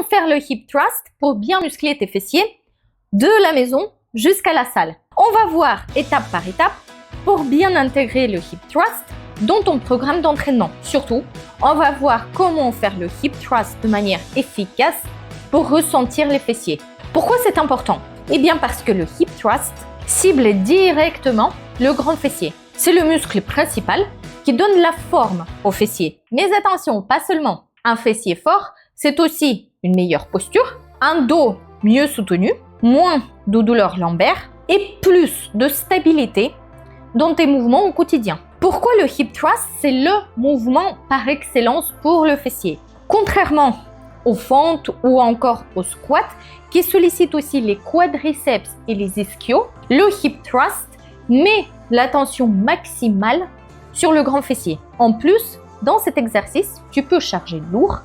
Comment faire le hip thrust pour bien muscler tes fessiers de la maison jusqu'à la salle? On va voir étape par étape pour bien intégrer le hip thrust dans ton programme d'entraînement. Surtout, on va voir comment faire le hip thrust de manière efficace pour ressentir les fessiers. Pourquoi c'est important? Eh bien parce que le hip thrust cible directement le grand fessier. C'est le muscle principal qui donne la forme au fessier. Mais attention, pas seulement un fessier fort, c'est aussi une meilleure posture, un dos mieux soutenu, moins de douleurs lombaires et plus de stabilité dans tes mouvements au quotidien. Pourquoi le hip thrust? C'est le mouvement par excellence pour le fessier. Contrairement aux fentes ou encore aux squats qui sollicitent aussi les quadriceps et les ischios, le hip thrust met l'attention maximale sur le grand fessier. En plus, dans cet exercice, tu peux charger lourd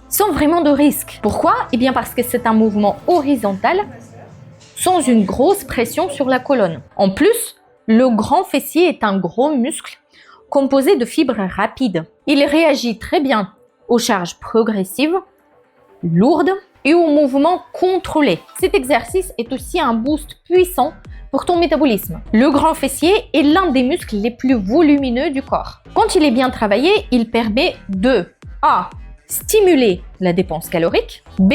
sans vraiment de risque. Pourquoi? Eh bien parce que c'est un mouvement horizontal sans une grosse pression sur la colonne. En plus, le grand fessier est un gros muscle composé de fibres rapides. Il réagit très bien aux charges progressives, lourdes et aux mouvements contrôlés. Cet exercice est aussi un boost puissant pour ton métabolisme. Le grand fessier est l'un des muscles les plus volumineux du corps. Quand il est bien travaillé, il permet de A. Stimuler la dépense calorique, B.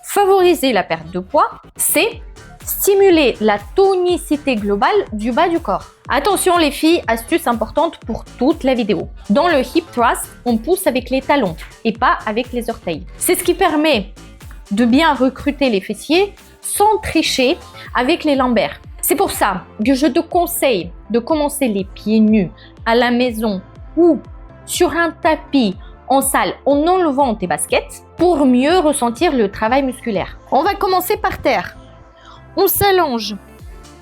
Favoriser la perte de poids, C. Stimuler la tonicité globale du bas du corps. Attention les filles, astuce importante pour toute la vidéo. Dans le hip thrust, on pousse avec les talons et pas avec les orteils. C'est ce qui permet de bien recruter les fessiers sans tricher avec les lombaires. C'est pour ça que je te conseille de commencer les pieds nus à la maison ou sur un tapis en salle en enlevant tes baskets pour mieux ressentir le travail musculaire. On va commencer par terre. On s'allonge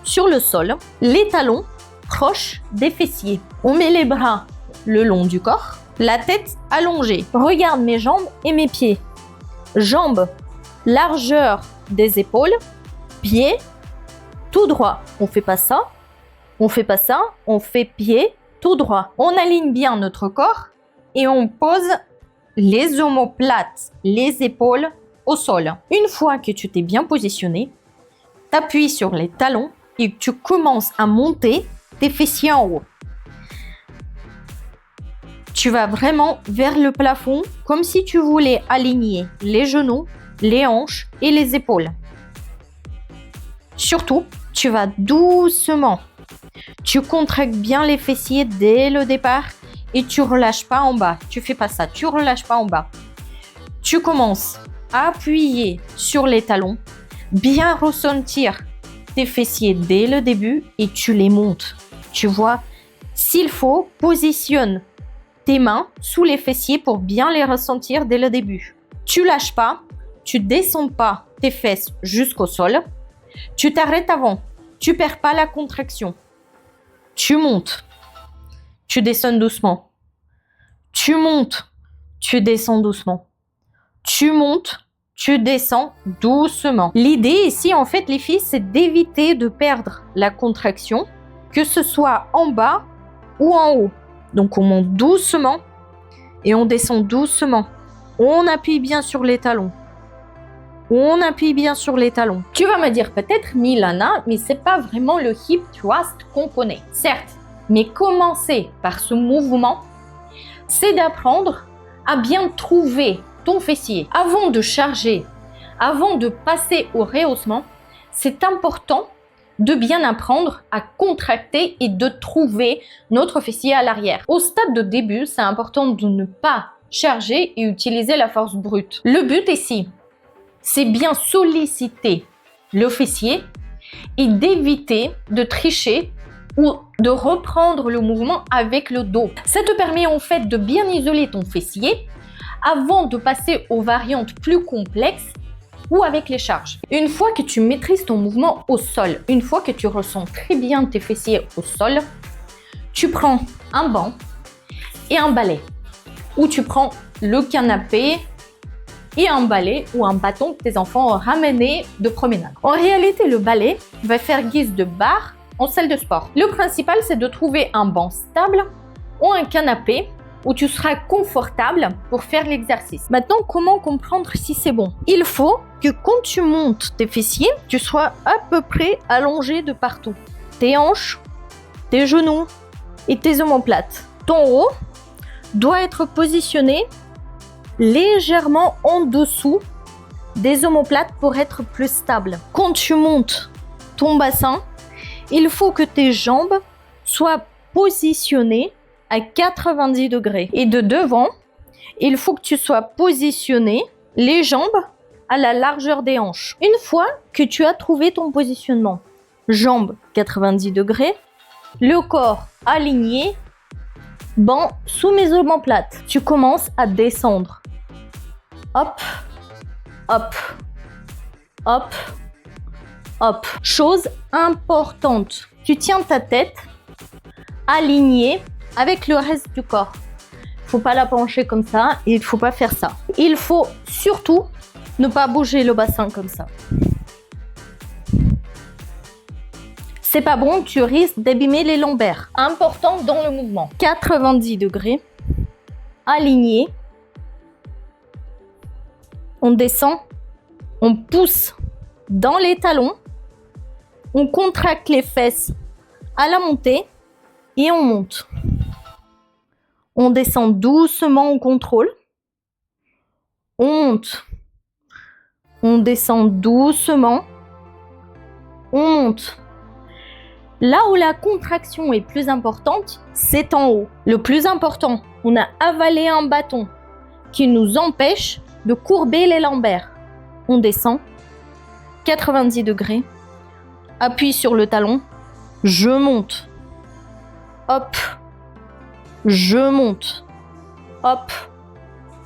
sur le sol, les talons proches des fessiers. On met les bras le long du corps, la tête allongée. Regarde mes jambes et mes pieds. Jambes, largeur des épaules, pieds, tout droit. On fait pas ça, on fait pas ça, on fait pied tout droit. On aligne bien notre corps et on pose les omoplates, les épaules au sol. Une fois que tu t'es bien positionné, t'appuies sur les talons et tu commences à monter tes fessiers en haut. Tu vas vraiment vers le plafond comme si tu voulais aligner les genoux, les hanches et les épaules. Surtout, tu vas doucement. Tu contractes bien les fessiers dès le départ et tu relâches pas en bas. Tu fais pas ça, tu relâches pas en bas. Tu commences à appuyer sur les talons, bien ressentir tes fessiers dès le début et tu les montes. Tu vois, s'il faut, positionne tes mains sous les fessiers pour bien les ressentir dès le début. Tu lâches pas, tu descends pas tes fesses jusqu'au sol. Tu t'arrêtes avant, tu perds pas la contraction. Tu montes, tu descends doucement. Tu montes, tu descends doucement. Tu montes, tu descends doucement. L'idée ici, en fait, les filles, c'est d'éviter de perdre la contraction, que ce soit en bas ou en haut. Donc, on monte doucement et on descend doucement. On appuie bien sur les talons. On appuie bien sur les talons. Tu vas me dire peut-être, Milana, mais c'est pas vraiment le hip thrust qu'on connaît. Certes, mais commencer par ce mouvement, c'est d'apprendre à bien trouver ton fessier. Avant de charger, avant de passer au rehaussement, c'est important de bien apprendre à contracter et de trouver notre fessier à l'arrière. Au stade de début, c'est important de ne pas charger et utiliser la force brute. Le but ici, c'est bien solliciter le fessier et d'éviter de tricher ou de reprendre le mouvement avec le dos. Ça te permet en fait de bien isoler ton fessier avant de passer aux variantes plus complexes ou avec les charges. Une fois que tu maîtrises ton mouvement au sol, une fois que tu ressens très bien tes fessiers au sol, tu prends un banc et un balai ou tu prends le canapé et un balai ou un bâton que tes enfants ont ramené de promenade. En réalité, le balai va faire guise de barre en salle de sport. Le principal, c'est de trouver un banc stable ou un canapé où tu seras confortable pour faire l'exercice. Maintenant, comment comprendre si c'est bon? Il faut que quand tu montes tes fessiers, tu sois à peu près allongé de partout. Tes hanches, tes genoux et tes omoplates. Ton haut doit être positionné légèrement en dessous des omoplates pour être plus stable. Quand tu montes ton bassin, il faut que tes jambes soient positionnées à 90 degrés. Et de devant, il faut que tu sois positionné les jambes à la largeur des hanches. Une fois que tu as trouvé ton positionnement, jambes 90 degrés, le corps aligné, banc sous mes omoplates, tu commences à descendre. Hop, hop, hop, hop. Chose importante, tu tiens ta tête alignée avec le reste du corps. Il ne faut pas la pencher comme ça et il ne faut pas faire ça. Il faut surtout ne pas bouger le bassin comme ça. C'est pas bon, tu risques d'abîmer les lombaires. Important dans le mouvement. 90 degrés, aligné. On descend, on pousse dans les talons, on contracte les fesses à la montée et on monte. On descend doucement au contrôle. On monte. On descend doucement. On monte. Là où la contraction est plus importante, c'est en haut. Le plus important, on a avalé un bâton qui nous empêche de courber les lombaires. On descend, 90 degrés, appuie sur le talon, je monte, hop, je monte, hop,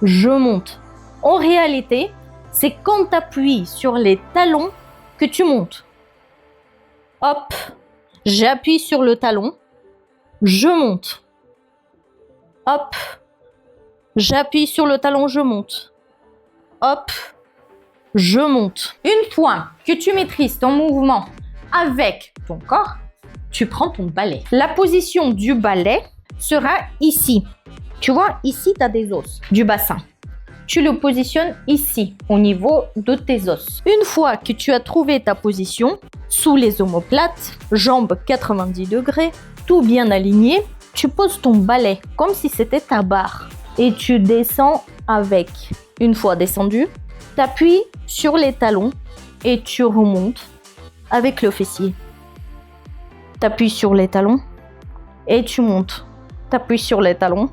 je monte. En réalité, c'est quand tu appuies sur les talons que tu montes. Hop, j'appuie sur le talon, je monte. Hop, j'appuie sur le talon, je monte. Hop, je monte. Une fois que tu maîtrises ton mouvement avec ton corps, tu prends ton balai. La position du balai sera ici. Tu vois, ici, tu as des os du bassin. Tu le positionnes ici, au niveau de tes os. Une fois que tu as trouvé ta position, sous les omoplates, jambes 90 degrés, tout bien aligné, tu poses ton balai comme si c'était ta barre. Et tu descends avec. Une fois descendu, tu appuies sur les talons et tu remontes avec le fessier. Tu appuies sur les talons et tu montes. Tu appuies sur les talons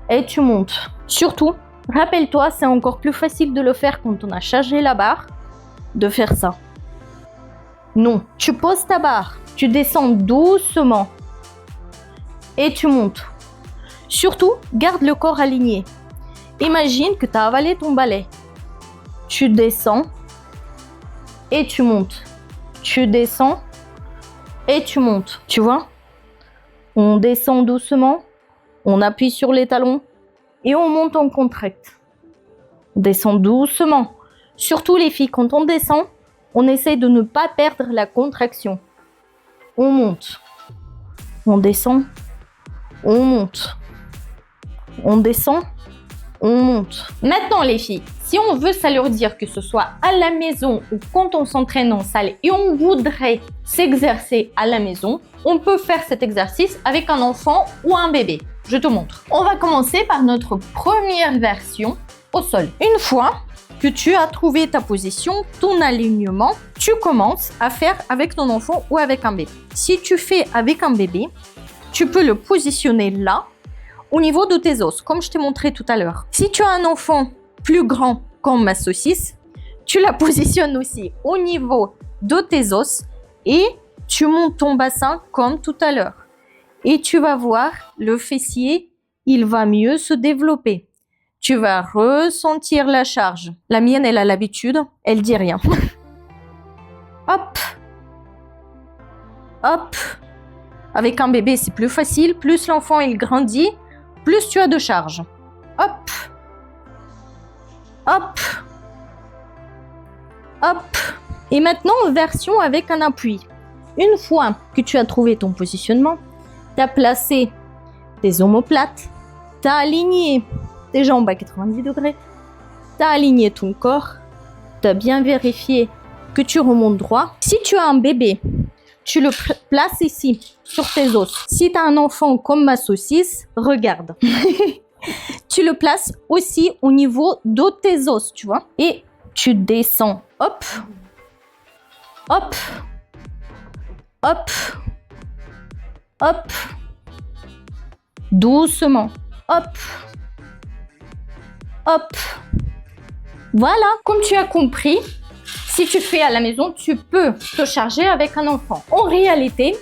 et tu montes. Surtout, rappelle-toi, c'est encore plus facile de le faire quand on a chargé la barre, de faire ça. Non, tu poses ta barre, tu descends doucement et tu montes. Surtout, garde le corps aligné. Imagine que tu as avalé ton balai. Tu descends et tu montes. Tu descends et tu montes. Tu vois? On descend doucement, on appuie sur les talons et on monte en contracte. On descend doucement. Surtout les filles, quand on descend, on essaie de ne pas perdre la contraction. On monte. On descend. On monte. On descend. On monte. Maintenant les filles, si on veut s'alourdir, que ce soit à la maison ou quand on s'entraîne en salle et on voudrait s'exercer à la maison, on peut faire cet exercice avec un enfant ou un bébé. Je te montre. On va commencer par notre première version au sol. Une fois que tu as trouvé ta position, ton alignement, tu commences à faire avec ton enfant ou avec un bébé. Si tu fais avec un bébé, tu peux le positionner là, au niveau de tes os, comme je t'ai montré tout à l'heure. Si tu as un enfant plus grand comme ma saucisse, tu la positionnes aussi au niveau de tes os et tu montes ton bassin comme tout à l'heure. Et tu vas voir, le fessier, il va mieux se développer. Tu vas ressentir la charge. La mienne, elle a l'habitude, elle dit rien. Hop, hop. Avec un bébé, c'est plus facile. Plus l'enfant, il grandit, plus tu as de charge. Hop, hop, hop. Et maintenant, version avec un appui. Une fois que tu as trouvé ton positionnement, tu as placé tes omoplates, Tu as aligné tes jambes à 90 degrés, tu as aligné ton corps, tu as bien vérifié que tu remontes droit. Si tu as un bébé, tu le places ici, sur tes os. Si tu as un enfant comme ma saucisse, regarde. Tu le places aussi au niveau de tes os, tu vois. Et tu descends. Hop. Hop. Hop. Hop. Doucement. Hop. Hop. Voilà. Comme tu as compris, si tu fais à la maison, tu peux te charger avec un enfant. En réalité,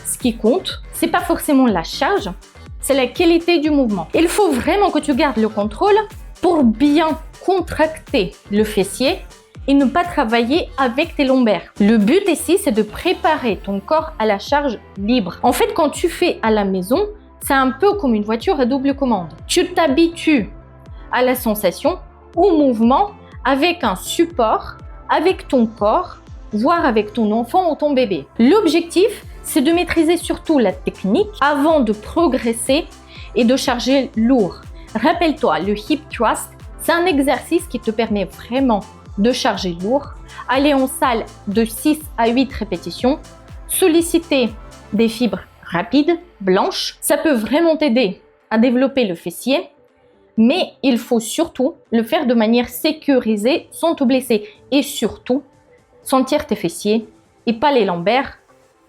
ce qui compte, c'est pas forcément la charge, c'est la qualité du mouvement. Il faut vraiment que tu gardes le contrôle pour bien contracter le fessier et ne pas travailler avec tes lombaires. Le but ici, c'est de préparer ton corps à la charge libre. En fait, quand tu fais à la maison, c'est un peu comme une voiture à double commande. Tu t'habitues à la sensation, au mouvement, avec un support, avec ton corps, voire avec ton enfant ou ton bébé. L'objectif, c'est de maîtriser surtout la technique avant de progresser et de charger lourd. Rappelle-toi, le hip thrust, c'est un exercice qui te permet vraiment de charger lourd, aller en salle de 6 à 8 répétitions, solliciter des fibres rapides, blanches. Ça peut vraiment t'aider à développer le fessier, mais il faut surtout le faire de manière sécurisée sans te blesser et surtout sentir tes fessiers et pas les lombaires,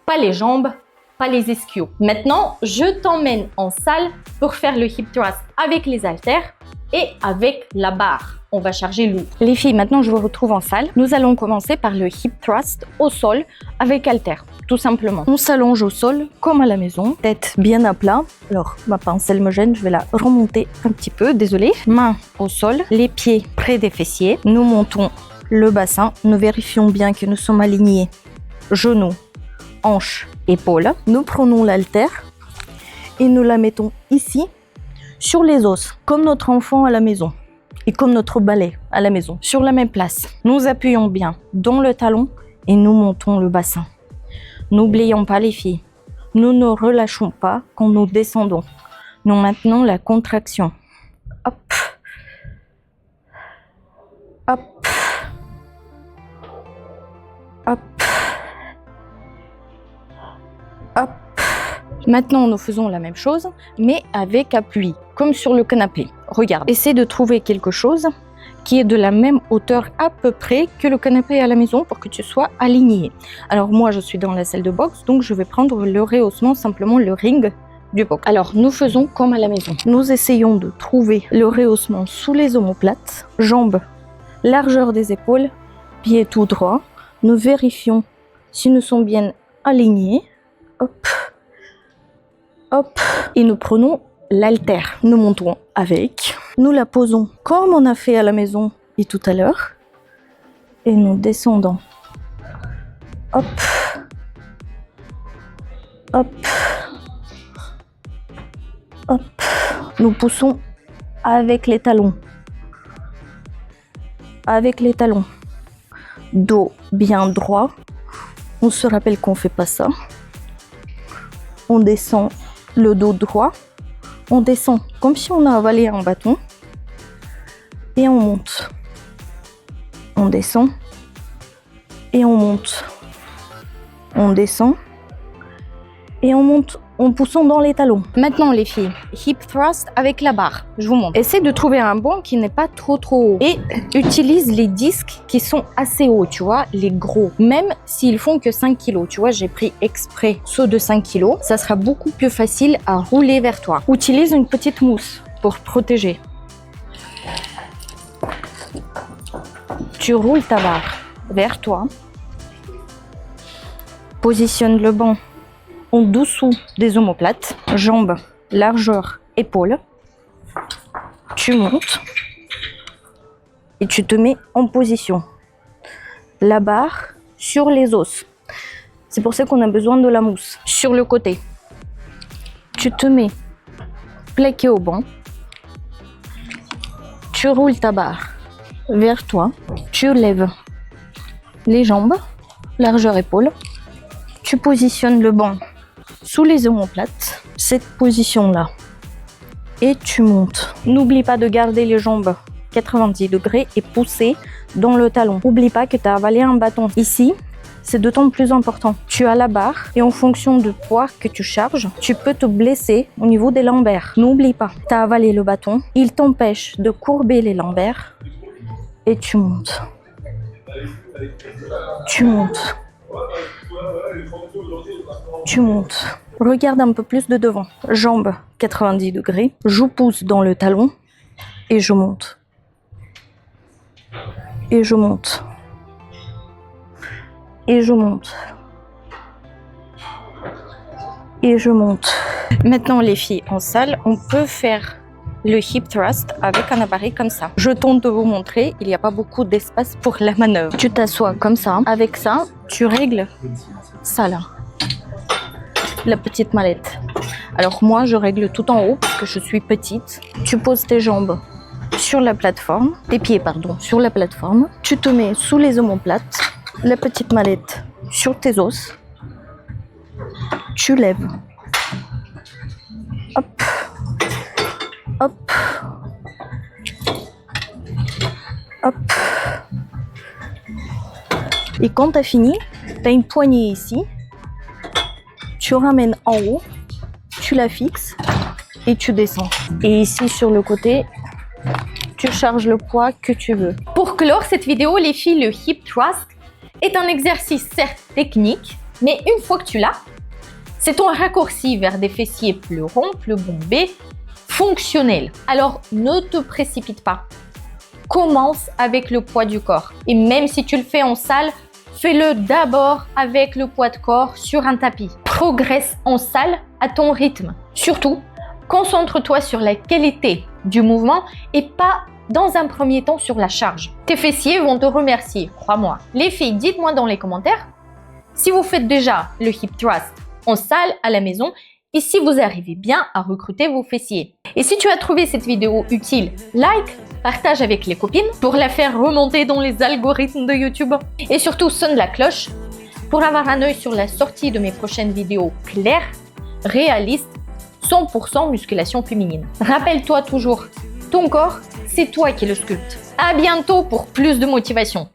pas les jambes, pas les ischios. Maintenant, je t'emmène en salle pour faire le hip thrust avec les haltères et avec la barre. On va charger lourd. Les filles, maintenant je vous retrouve en salle. Nous allons commencer par le hip thrust au sol avec haltères, tout simplement. On s'allonge au sol comme à la maison, tête bien à plat. Alors, ma pince, elle me gêne, je vais la remonter un petit peu, désolée. Mains au sol, les pieds près des fessiers. Nous montons le bassin. Nous vérifions bien que nous sommes alignés. Genoux, hanches, épaules. Nous prenons l'haltère et nous la mettons ici, sur les os, comme notre enfant à la maison. Et comme notre balai à la maison, sur la même place. Nous appuyons bien dans le talon et nous montons le bassin. N'oublions pas les filles, nous ne relâchons pas quand nous descendons. Nous maintenons la contraction. Hop, hop, hop, hop. Maintenant, nous faisons la même chose, mais avec appui, comme sur le canapé. Regarde, essaie de trouver quelque chose qui est de la même hauteur à peu près que le canapé à la maison pour que tu sois aligné. Alors moi, je suis dans la salle de boxe, donc je vais prendre le rehaussement, simplement le ring du boxe. Alors, nous faisons comme à la maison. Nous essayons de trouver le rehaussement sous les omoplates, jambes, largeur des épaules, pieds tout droit. Nous vérifions si nous sommes bien alignés. Hop. Hop, et nous prenons l'haltère. Nous montons avec. Nous la posons comme on a fait à la maison et tout à l'heure. Et nous descendons. Hop. Hop. Hop. Nous poussons avec les talons. Avec les talons. Dos bien droit. On se rappelle qu'on ne fait pas ça. On descend le dos droit, on descend comme si on a avalé un bâton et on monte. On descend et on monte. On descend et on monte en poussant dans les talons. Maintenant les filles, hip thrust avec la barre. Je vous montre. Essaie de trouver un banc qui n'est pas trop haut et utilise les disques qui sont assez hauts, tu vois, les gros. Même s'ils font que 5 kg, tu vois, j'ai pris exprès ceux de 5 kg. Ça sera beaucoup plus facile à rouler vers toi. Utilise une petite mousse pour protéger. Tu roules ta barre vers toi. Positionne le banc en dessous des omoplates, jambes, largeur, épaules. Tu montes et tu te mets en position. La barre sur les os. C'est pour ça qu'on a besoin de la mousse. Sur le côté, tu te mets plaqué au banc. Tu roules ta barre vers toi. Tu lèves les jambes, largeur épaule. Tu positionnes le banc sous les omoplates, cette position-là. et tu montes. N'oublie pas de garder les jambes 90 degrés et pousser dans le talon. N'oublie pas que tu as avalé un bâton. Ici, c'est d'autant plus important. Tu as la barre et en fonction du poids que tu charges, tu peux te blesser au niveau des lombaires. N'oublie pas, tu as avalé le bâton. Il t'empêche de courber les lombaires et tu montes. Tu montes. Tu montes. Regarde un peu plus de devant. Jambes 90 degrés. Je pousse dans le talon et je monte. Et je monte. Et je monte. Et je monte. Maintenant, les filles en salle, on peut faire le hip thrust avec un appareil comme ça. Je tente de vous montrer, il n'y a pas beaucoup d'espace pour la manœuvre. Tu t'assois comme ça. Avec ça, tu règles ça là. La petite mallette. Alors moi, je règle tout en haut parce que je suis petite. Tu poses tes jambes sur la plateforme, tes pieds pardon, sur la plateforme. Tu te mets sous les omoplates, la petite mallette sur tes os. Tu lèves. Hop. Hop. Hop. Et quand tu as fini, tu as une poignée ici. Tu ramènes en haut, tu la fixes et tu descends. Et ici sur le côté, tu charges le poids que tu veux. Pour clore cette vidéo, les filles, le hip thrust est un exercice certes technique, mais une fois que tu l'as, c'est ton raccourci vers des fessiers plus ronds, plus bombés, fonctionnels. Alors ne te précipite pas. Commence avec le poids du corps. Et même si tu le fais en salle, fais-le d'abord avec le poids de corps sur un tapis. Progresse en salle à ton rythme. Surtout, concentre-toi sur la qualité du mouvement et pas dans un premier temps sur la charge. Tes fessiers vont te remercier, crois-moi. Les filles, dites-moi dans les commentaires si vous faites déjà le hip thrust en salle à la maison et si vous arrivez bien à recruter vos fessiers. Et si tu as trouvé cette vidéo utile, like, partage avec les copines pour la faire remonter dans les algorithmes de YouTube. Et surtout, sonne la cloche pour avoir un œil sur la sortie de mes prochaines vidéos claires, réalistes, 100% musculation féminine. Rappelle-toi toujours, ton corps, c'est toi qui le sculptes. À bientôt pour plus de motivation.